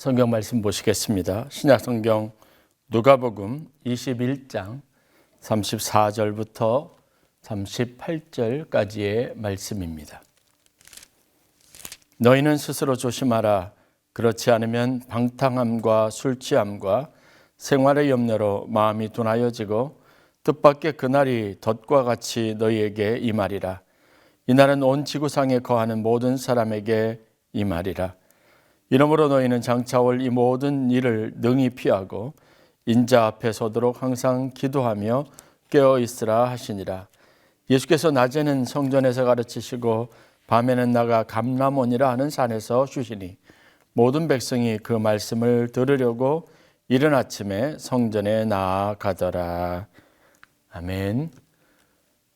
성경 말씀 보시겠습니다. 신약 성경 누가복음 21장 34절부터 38절까지의 말씀입니다. 너희는 스스로 조심하라. 그렇지 않으면 방탕함과 술 취함과 생활의 염려로 마음이 둔하여지고 뜻밖의 그날이 덫과 같이 너희에게 임하리라. 이날은 온 지구상에 거하는 모든 사람에게 임하리라. 이러므로 너희는 장차 올 이 모든 일을 능히 피하고 인자 앞에 서도록 항상 기도하며 깨어 있으라 하시니라. 예수께서 낮에는 성전에서 가르치시고 밤에는 나가 감람원이라 하는 산에서 쉬시니 모든 백성이 그 말씀을 들으려고 이른 아침에 성전에 나아가더라. 아멘.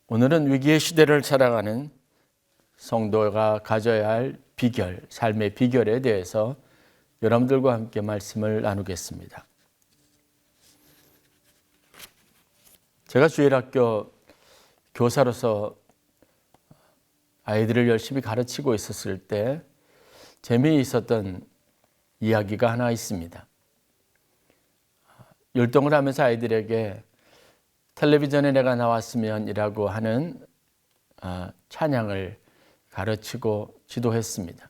오늘은 위기의 시대를 살아가는 성도가 가져야 할 비결, 삶의 비결에 대해서 여러분들과 함께 말씀을 나누겠습니다. 제가 주일학교 교사로서 아이들을 열심히 가르치고 있었을 때 재미있었던 이야기가 하나 있습니다. 율동을 하면서 아이들에게 텔레비전에 내가 나왔으면이라고 하는 찬양을 가르치고 지도했습니다.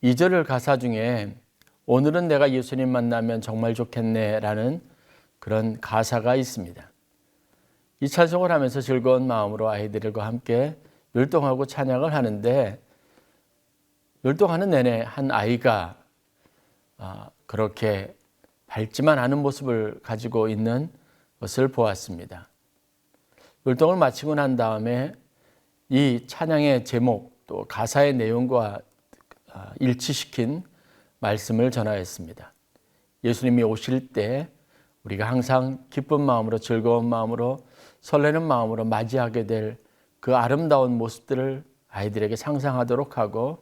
2절 가사 중에 오늘은 내가 예수님 만나면 정말 좋겠네 라는 그런 가사가 있습니다. 이 찬송을 하면서 즐거운 마음으로 아이들과 함께 율동하고 찬양을 하는데 율동하는 내내 한 아이가 그렇게 밝지만 않은 모습을 가지고 있는 것을 보았습니다. 율동을 마치고 난 다음에 이 찬양의 제목 또 가사의 내용과 일치시킨 말씀을 전하였습니다. 예수님이 오실 때 우리가 항상 기쁜 마음으로 즐거운 마음으로 설레는 마음으로 맞이하게 될 그 아름다운 모습들을 아이들에게 상상하도록 하고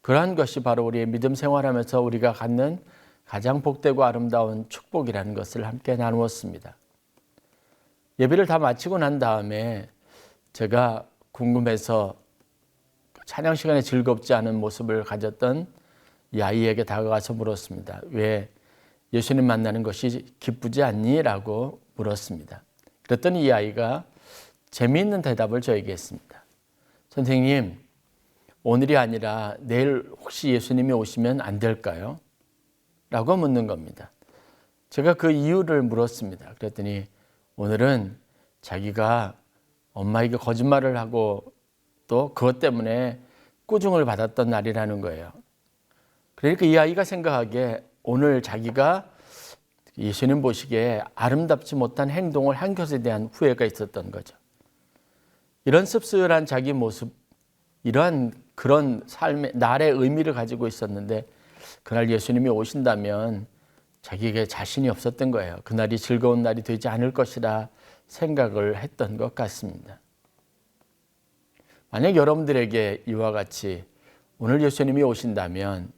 그러한 것이 바로 우리의 믿음 생활하면서 우리가 갖는 가장 복되고 아름다운 축복이라는 것을 함께 나누었습니다. 예배를 다 마치고 난 다음에 제가 궁금해서 찬양 시간에 즐겁지 않은 모습을 가졌던 이 아이에게 다가가서 물었습니다. 왜 예수님 만나는 것이 기쁘지 않니? 라고 물었습니다. 그랬더니 이 아이가 재미있는 대답을 저에게 했습니다. 선생님, 오늘이 아니라 내일 혹시 예수님이 오시면 안 될까요? 라고 묻는 겁니다. 제가 그 이유를 물었습니다. 그랬더니 오늘은 자기가 엄마에게 거짓말을 하고 또 그것 때문에 꾸중을 받았던 날이라는 거예요. 그러니까 이 아이가 생각하기에 오늘 자기가 예수님 보시기에 아름답지 못한 행동을 한 것에 대한 후회가 있었던 거죠. 이런 씁쓸한 자기 모습, 이러한 그런 삶의 날의 의미를 가지고 있었는데 그날 예수님이 오신다면 자기에게 자신이 없었던 거예요. 그날이 즐거운 날이 되지 않을 것이라 생각을 했던 것 같습니다. 만약 여러분들에게 이와 같이 오늘 예수님이 오신다면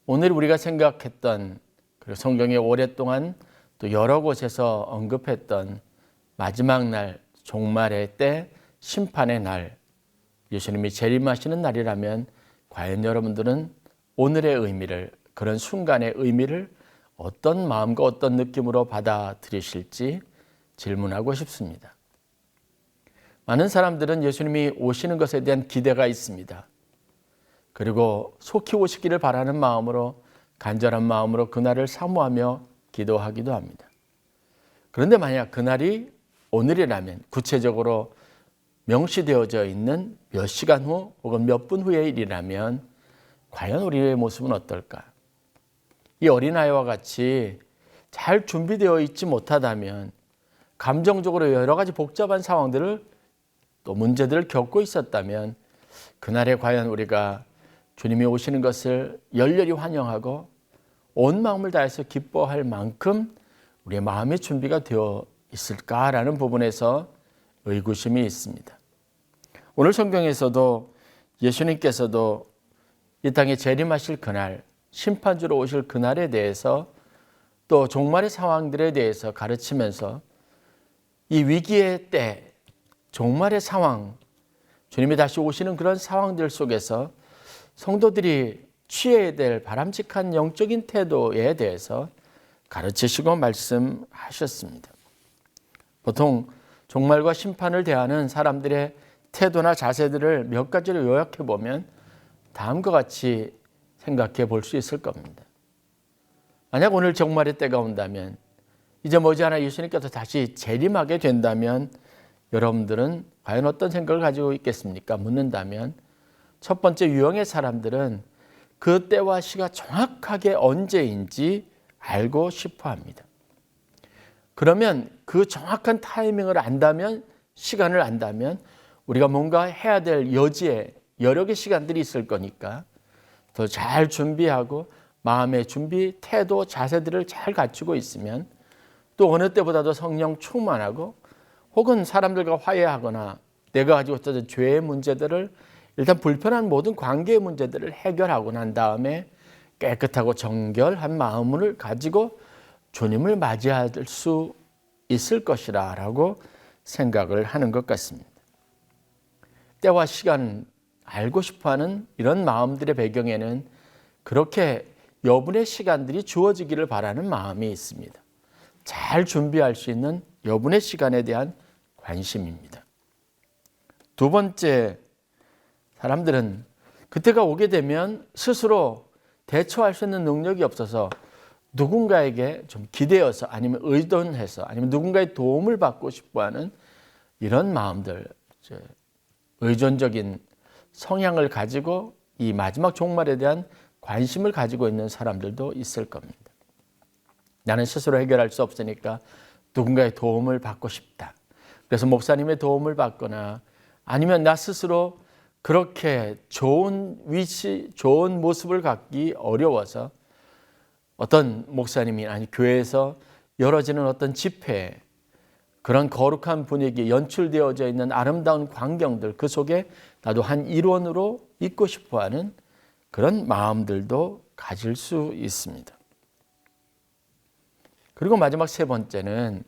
오늘 우리가 생각했던 그리고 성경에 오랫동안 또 여러 곳에서 언급했던 마지막 날, 종말의 때, 심판의 날, 예수님이 재림하시는 날이라면 과연 여러분들은 오늘의 의미를, 그런 순간의 의미를 어떤 마음과 어떤 느낌으로 받아들이실지 질문하고 싶습니다. 많은 사람들은 예수님이 오시는 것에 대한 기대가 있습니다. 그리고 속히 오시기를 바라는 마음으로 간절한 마음으로 그날을 사모하며 기도하기도 합니다. 그런데 만약 그날이 오늘이라면 구체적으로 명시되어져 있는 몇 시간 후 혹은 몇 분 후의 일이라면 과연 우리의 모습은 어떨까? 이 어린아이와 같이 잘 준비되어 있지 못하다면 감정적으로 여러 가지 복잡한 상황들을 또 문제들을 겪고 있었다면 그날에 과연 우리가 주님이 오시는 것을 열렬히 환영하고 온 마음을 다해서 기뻐할 만큼 우리의 마음의 준비가 되어 있을까라는 부분에서 의구심이 있습니다. 오늘 성경에서도 예수님께서도 이 땅에 재림하실 그날, 심판주로 오실 그날에 대해서 또 종말의 상황들에 대해서 가르치면서 이 위기의 때, 종말의 상황, 주님이 다시 오시는 그런 상황들 속에서 성도들이 취해야 될 바람직한 영적인 태도에 대해서 가르치시고 말씀하셨습니다. 보통 종말과 심판을 대하는 사람들의 태도나 자세들을 몇 가지로 요약해 보면 다음과 같이 생각해 볼 수 있을 겁니다. 만약 오늘 종말의 때가 온다면, 이제 머지않아 예수님께서 다시 재림하게 된다면 여러분들은 과연 어떤 생각을 가지고 있겠습니까? 묻는다면 첫 번째, 유형의 사람들은 그 때와 시가 정확하게 언제인지 알고 싶어 합니다. 그러면 그 정확한 타이밍을 안다면, 시간을 안다면 우리가 뭔가 해야 될 여지에 여러 개 시간들이 있을 거니까 더 잘 준비하고 마음의 준비, 태도, 자세들을 잘 갖추고 있으면 또 어느 때보다도 성령 충만하고 혹은 사람들과 화해하거나 내가 가지고 있었던 죄의 문제들을 일단 불편한 모든 관계의 문제들을 해결하고 난 다음에 깨끗하고 정결한 마음을 가지고 주님을 맞이할 수 있을 것이라 라고 생각을 하는 것 같습니다. 때와 시간 알고 싶어하는 이런 마음들의 배경에는 그렇게 여분의 시간들이 주어지기를 바라는 마음이 있습니다. 잘 준비할 수 있는 여분의 시간에 대한 관심입니다. 두 번째, 사람들은 그때가 오게 되면 스스로 대처할 수 있는 능력이 없어서 누군가에게 좀 기대어서 아니면 의존해서 아니면 누군가의 도움을 받고 싶어하는 이런 마음들, 의존적인 성향을 가지고 이 마지막 종말에 대한 관심을 가지고 있는 사람들도 있을 겁니다. 나는 스스로 해결할 수 없으니까 누군가의 도움을 받고 싶다. 그래서 목사님의 도움을 받거나 아니면 나 스스로 그렇게 좋은 위치, 좋은 모습을 갖기 어려워서 어떤 목사님이 아니 교회에서 열어지는 어떤 집회, 그런 거룩한 분위기, 연출되어져 있는 아름다운 광경들, 그 속에 나도 한 일원으로 있고 싶어하는 그런 마음들도 가질 수 있습니다. 그리고 마지막 세 번째는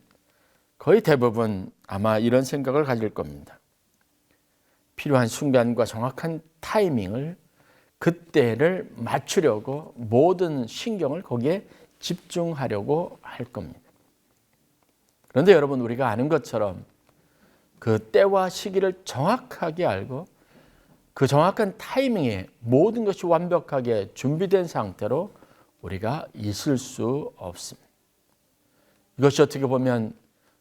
거의 대부분 아마 이런 생각을 가질 겁니다. 필요한 순간과 정확한 타이밍을, 그때를 맞추려고 모든 신경을 거기에 집중하려고 할 겁니다. 그런데 여러분, 우리가 아는 것처럼 그 때와 시기를 정확하게 알고 그 정확한 타이밍에 모든 것이 완벽하게 준비된 상태로 우리가 있을 수 없습니다. 이것이 어떻게 보면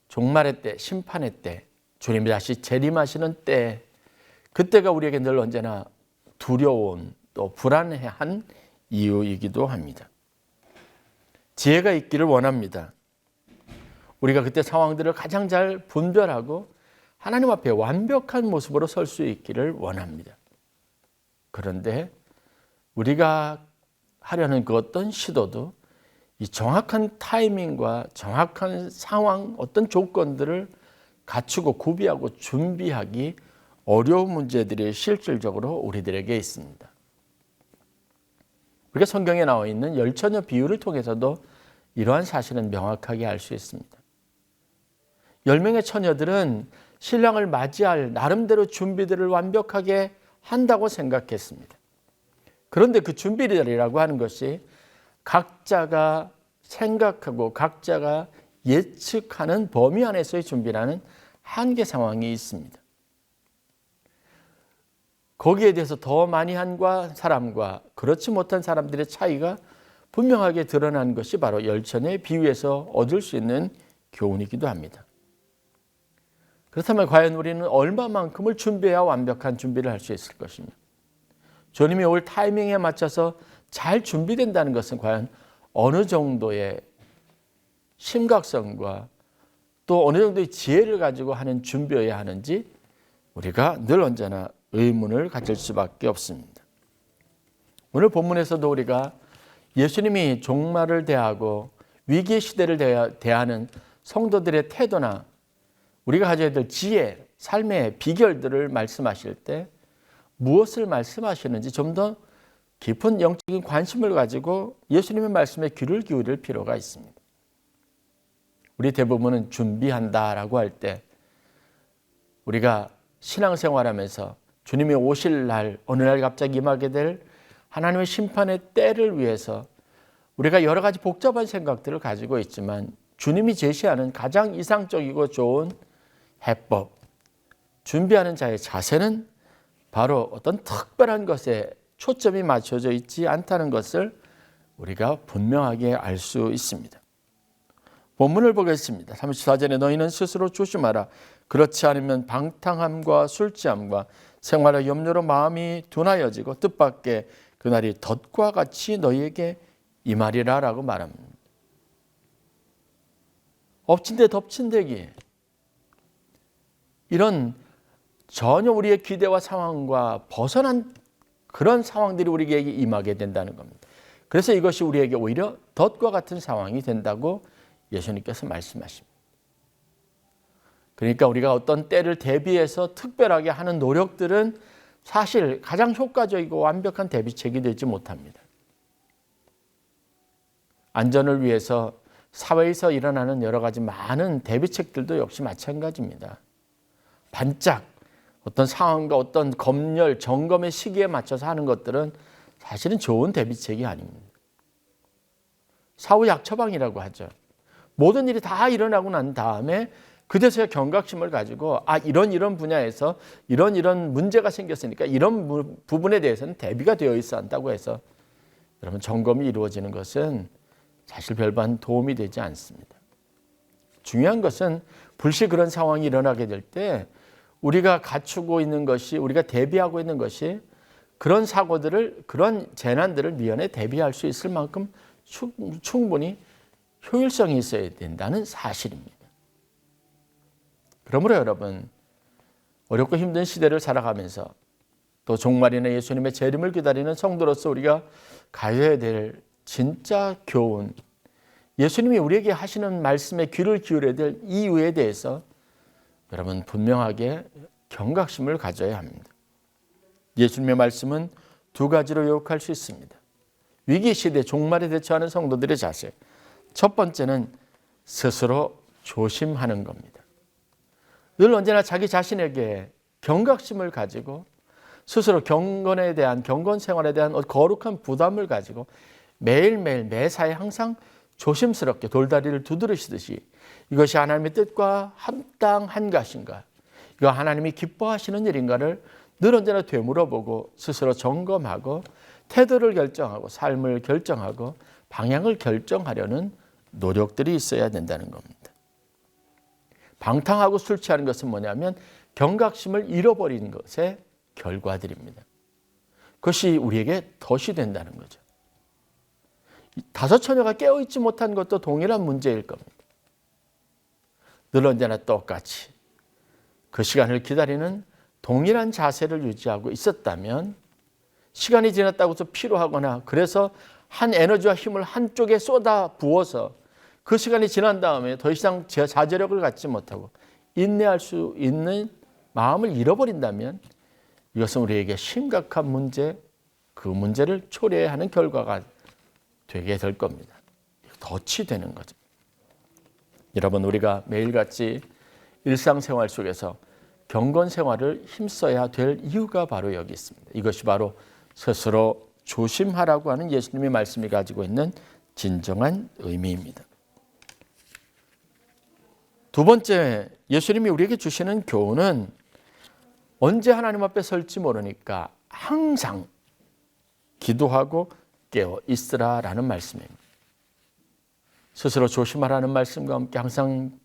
종말의 때, 심판의 때, 주님이 다시 재림하시는 때, 그때가 우리에게 늘 언제나 두려운 또 불안해한 이유이기도 합니다. 지혜가 있기를 원합니다. 우리가 그때 상황들을 가장 잘 분별하고 하나님 앞에 완벽한 모습으로 설 수 있기를 원합니다. 그런데 우리가 하려는 그 어떤 시도도 이 정확한 타이밍과 정확한 상황, 어떤 조건들을 갖추고 구비하고 준비하기 어려운 문제들이 실질적으로 우리들에게 있습니다. 우리가 성경에 나와 있는 열처녀 비유를 통해서도 이러한 사실은 명확하게 알 수 있습니다. 10명의 처녀들은 신랑을 맞이할 나름대로 준비들을 완벽하게 한다고 생각했습니다. 그런데 그 준비들이라고 하는 것이 각자가 생각하고 각자가 예측하는 범위 안에서의 준비라는 한계 상황이 있습니다. 거기에 대해서 더 많이 한 사람과 그렇지 못한 사람들의 차이가 분명하게 드러난 것이 바로 열처녀의 비유에서 얻을 수 있는 교훈이기도 합니다. 그렇다면 과연 우리는 얼마만큼을 준비해야 완벽한 준비를 할 수 있을 것이며, 주님이 올 타이밍에 맞춰서 잘 준비된다는 것은 과연 어느 정도의 심각성과 또 어느 정도의 지혜를 가지고 하는 준비여야 하는지 우리가 늘 언제나 의문을 가질 수밖에 없습니다. 오늘 본문에서도 우리가 예수님이 종말을 대하고 위기의 시대를 대하는 성도들의 태도나 우리가 가져야 될 지혜, 삶의 비결들을 말씀하실 때 무엇을 말씀하시는지 좀 더 깊은 영적인 관심을 가지고 예수님의 말씀에 귀를 기울일 필요가 있습니다. 우리 대부분은 준비한다라고 할 때 우리가 신앙생활하면서 주님이 오실 날, 어느 날 갑자기 임하게 될 하나님의 심판의 때를 위해서 우리가 여러 가지 복잡한 생각들을 가지고 있지만 주님이 제시하는 가장 이상적이고 좋은 해법, 준비하는 자의 자세는 바로 어떤 특별한 것에 초점이 맞춰져 있지 않다는 것을 우리가 분명하게 알 수 있습니다. 본문을 보겠습니다. 34절에 너희는 스스로 조심하라. 그렇지 않으면 방탕함과 술 취함과 생활의 염려로 마음이 둔하여지고 뜻밖의 그날이 덫과 같이 너희에게 임하리라 라고 말합니다. 엎친 데 덮친 데기. 이런 전혀 우리의 기대와 상황과 벗어난 그런 상황들이 우리에게 임하게 된다는 겁니다. 그래서 이것이 우리에게 오히려 덫과 같은 상황이 된다고 예수님께서 말씀하십니다. 그러니까 우리가 어떤 때를 대비해서 특별하게 하는 노력들은 사실 가장 효과적이고 완벽한 대비책이 되지 못합니다. 안전을 위해서 사회에서 일어나는 여러 가지 많은 대비책들도 역시 마찬가지입니다. 반짝 어떤 상황과 어떤 검열, 점검의 시기에 맞춰서 하는 것들은 사실은 좋은 대비책이 아닙니다. 사후 약처방이라고 하죠. 모든 일이 다 일어나고 난 다음에 그제서야 경각심을 가지고 이런 분야에서 이런 문제가 생겼으니까 이런 부분에 대해서는 대비가 되어 있어야 한다고 해서 여러분 점검이 이루어지는 것은 사실 별반 도움이 되지 않습니다. 중요한 것은 불시 그런 상황이 일어나게 될 때 우리가 갖추고 있는 것이, 우리가 대비하고 있는 것이 그런 사고들을, 그런 재난들을 미연에 대비할 수 있을 만큼 충분히 효율성이 있어야 된다는 사실입니다. 그러므로 여러분, 어렵고 힘든 시대를 살아가면서 또 종말이나 예수님의 재림을 기다리는 성도로서 우리가 가져야 될 진짜 교훈, 예수님이 우리에게 하시는 말씀에 귀를 기울여야 될 이유에 대해서 여러분 분명하게 경각심을 가져야 합니다. 예수님의 말씀은 두 가지로 요약할 수 있습니다. 위기 시대 종말에 대처하는 성도들의 자세. 첫 번째는 스스로 조심하는 겁니다. 늘 언제나 자기 자신에게 경각심을 가지고 스스로 경건 생활에 대한 거룩한 부담을 가지고 매일매일 매사에 항상 조심스럽게 돌다리를 두드리시듯이 이것이 하나님의 뜻과 합당한 것인가, 이거 하나님이 기뻐하시는 일인가를 늘 언제나 되물어보고 스스로 점검하고 태도를 결정하고 삶을 결정하고 방향을 결정하려는 노력들이 있어야 된다는 겁니다. 방탕하고 술 취하는 것은 뭐냐면 경각심을 잃어버리는 것의 결과들입니다. 그것이 우리에게 덫이 된다는 거죠. 다섯 처녀가 깨어있지 못한 것도 동일한 문제일 겁니다. 늘 언제나 똑같이 그 시간을 기다리는 동일한 자세를 유지하고 있었다면 시간이 지났다고 해서 피로하거나 그래서 한 에너지와 힘을 한쪽에 쏟아 부어서 그 시간이 지난 다음에 더 이상 자제력을 갖지 못하고 인내할 수 있는 마음을 잃어버린다면 이것은 우리에게 심각한 문제, 그 문제를 초래해야 하는 결과가 되게 될 겁니다. 덫이 되는 거죠. 여러분, 우리가 매일같이 일상생활 속에서 경건 생활을 힘써야 될 이유가 바로 여기 있습니다. 이것이 바로 스스로 조심하라고 하는 예수님의 말씀이 가지고 있는 진정한 의미입니다. 두 번째, 예수님이 우리에게 주시는 교훈은 언제 하나님 앞에 설지 모르니까 항상 기도하고 깨어 있으라라는 말씀입니다. 스스로 조심하라는 말씀과 함께 항상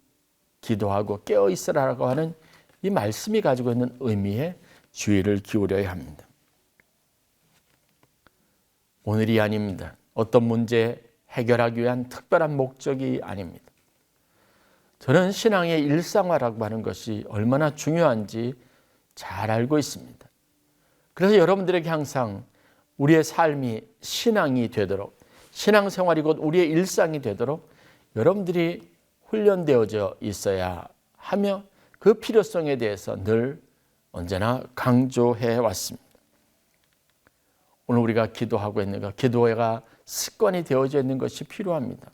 기도하고 깨어 있으라고 하는 이 말씀이 가지고 있는 의미에 주의를 기울여야 합니다. 오늘이 아닙니다. 어떤 문제 해결하기 위한 특별한 목적이 아닙니다. 저는 신앙의 일상화라고 하는 것이 얼마나 중요한지 잘 알고 있습니다. 그래서 여러분들에게 항상 우리의 삶이 신앙이 되도록, 신앙생활이 곧 우리의 일상이 되도록 여러분들이 훈련되어져 있어야 하며 그 필요성에 대해서 늘 언제나 강조해 왔습니다. 오늘 우리가 기도하고 있는 것, 기도가 습관이 되어져 있는 것이 필요합니다.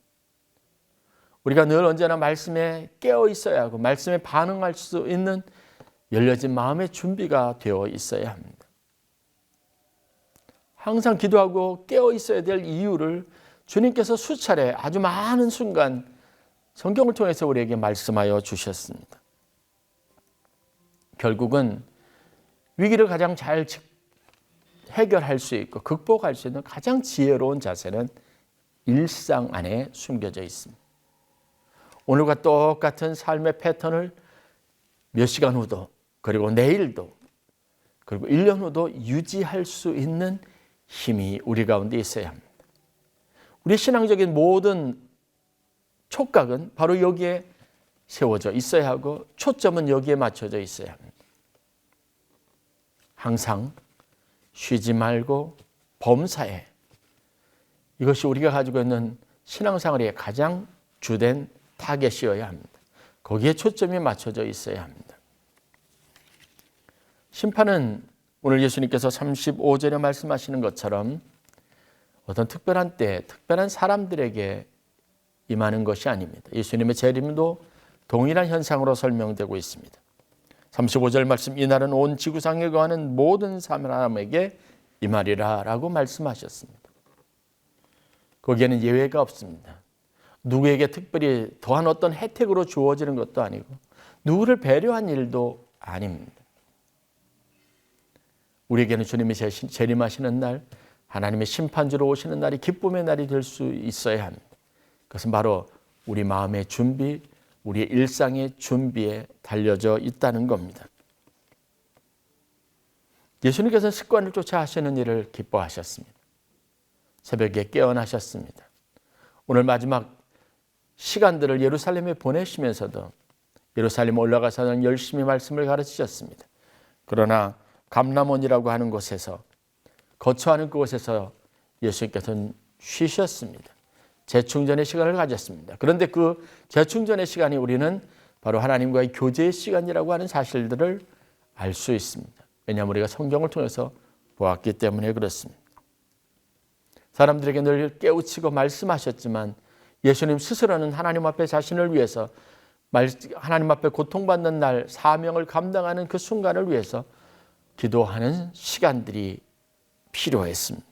우리가 늘 언제나 말씀에 깨어 있어야 하고 말씀에 반응할 수 있는 열려진 마음의 준비가 되어 있어야 합니다. 항상 기도하고 깨어 있어야 될 이유를 주님께서 수차례 아주 많은 순간 성경을 통해서 우리에게 말씀하여 주셨습니다. 결국은 위기를 가장 잘 해결할 수 있고 극복할 수 있는 가장 지혜로운 자세는 일상 안에 숨겨져 있습니다. 오늘과 똑같은 삶의 패턴을 몇 시간 후도 그리고 내일도 그리고 1년 후도 유지할 수 있는 힘이 우리 가운데 있어야 합니다. 우리 신앙적인 모든 촉각은 바로 여기에 세워져 있어야 하고 초점은 여기에 맞춰져 있어야 합니다. 항상 쉬지 말고 범사에, 이것이 우리가 가지고 있는 신앙생활의 가장 주된 타겟이어야 합니다. 거기에 초점이 맞춰져 있어야 합니다. 심판은 오늘 예수님께서 35절에 말씀하시는 것처럼 어떤 특별한 때, 특별한 사람들에게 임하는 것이 아닙니다. 예수님의 재림도 동일한 현상으로 설명되고 있습니다. 35절 말씀, 이날은 온 지구상에 거하는 모든 사람에게 임하리라 라고 말씀하셨습니다. 거기에는 예외가 없습니다. 누구에게 특별히 더한 어떤 혜택으로 주어지는 것도 아니고 누구를 배려한 일도 아닙니다. 우리에게는 주님이 재림하시는 날, 하나님의 심판주로 오시는 날이 기쁨의 날이 될 수 있어야 합니다. 그것은 바로 우리 마음의 준비, 우리의 일상의 준비에 달려져 있다는 겁니다. 예수님께서는 습관을 쫓아 하시는 일을 기뻐하셨습니다. 새벽에 깨어나셨습니다. 오늘 마지막 시간들을 예루살렘에 보내시면서도 예루살렘 올라가서는 열심히 말씀을 가르치셨습니다. 그러나 감람원이라고 하는 곳에서, 거처하는 그곳에서 예수님께서는 쉬셨습니다. 재충전의 시간을 가졌습니다. 그런데 그 재충전의 시간이 우리는 바로 하나님과의 교제의 시간이라고 하는 사실들을 알 수 있습니다. 왜냐하면 우리가 성경을 통해서 보았기 때문에 그렇습니다. 사람들에게 늘 깨우치고 말씀하셨지만 예수님 스스로는 하나님 앞에 자신을 위해서, 하나님 앞에 고통받는 날 사명을 감당하는 그 순간을 위해서 기도하는 시간들이 필요했습니다.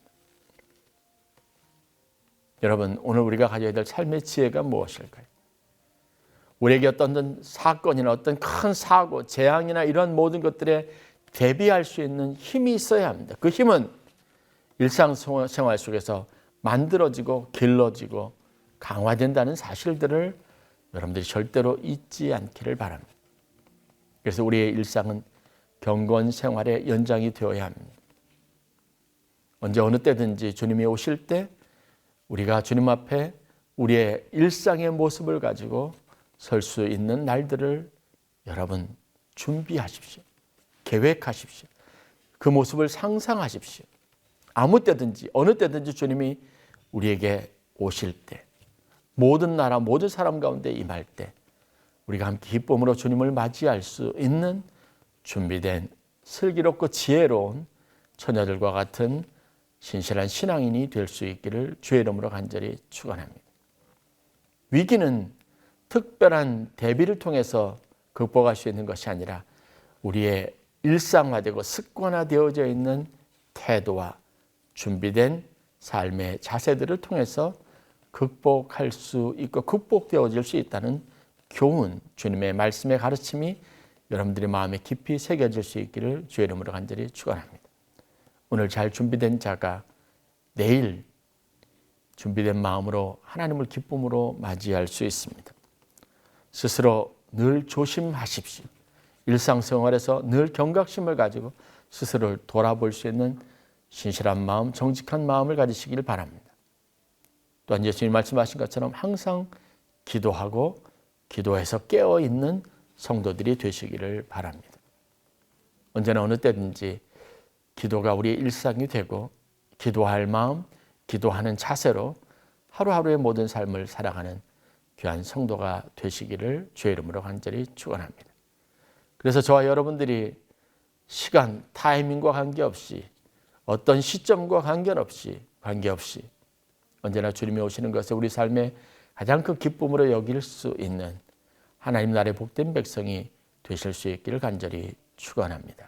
여러분, 오늘 우리가 가져야 될 삶의 지혜가 무엇일까요? 우리에게 어떤 사건이나 어떤 큰 사고, 재앙이나 이런 모든 것들에 대비할 수 있는 힘이 있어야 합니다. 그 힘은 일상생활 속에서 만들어지고 길러지고 강화된다는 사실들을 여러분들이 절대로 잊지 않기를 바랍니다. 그래서 우리의 일상은 경건 생활의 연장이 되어야 합니다. 언제 어느 때든지 주님이 오실 때 우리가 주님 앞에 우리의 일상의 모습을 가지고 설 수 있는 날들을 여러분 준비하십시오. 계획하십시오. 그 모습을 상상하십시오. 아무 때든지 어느 때든지 주님이 우리에게 오실 때, 모든 나라 모든 사람 가운데 임할 때 우리가 함께 기쁨으로 주님을 맞이할 수 있는 준비된 슬기롭고 지혜로운 처녀들과 같은 신실한 신앙인이 될 수 있기를 주의 이름으로 간절히 축원합니다. 위기는 특별한 대비를 통해서 극복할 수 있는 것이 아니라 우리의 일상화되고 습관화되어져 있는 태도와 준비된 삶의 자세들을 통해서 극복할 수 있고 극복되어질 수 있다는 교훈, 주님의 말씀의 가르침이 여러분들의 마음에 깊이 새겨질 수 있기를 주의 이름으로 간절히 축원합니다. 오늘 잘 준비된 자가 내일 준비된 마음으로 하나님을 기쁨으로 맞이할 수 있습니다. 스스로 늘 조심하십시오. 일상생활에서 늘 경각심을 가지고 스스로를 돌아볼 수 있는 신실한 마음, 정직한 마음을 가지시길 바랍니다. 또한 예수님 말씀하신 것처럼 항상 기도하고 기도해서 깨어있는 성도들이 되시기를 바랍니다. 언제나 어느 때든지 기도가 우리의 일상이 되고 기도할 마음, 기도하는 자세로 하루하루의 모든 삶을 살아가는 귀한 성도가 되시기를 주의 이름으로 간절히 축원합니다. 그래서 저와 여러분들이 시간, 타이밍과 관계없이 어떤 시점과 관계없이 언제나 주님이 오시는 것을 우리 삶의 가장 큰 기쁨으로 여길 수 있는 하나님 나라의 복된 백성이 되실 수 있기를 간절히 축원합니다.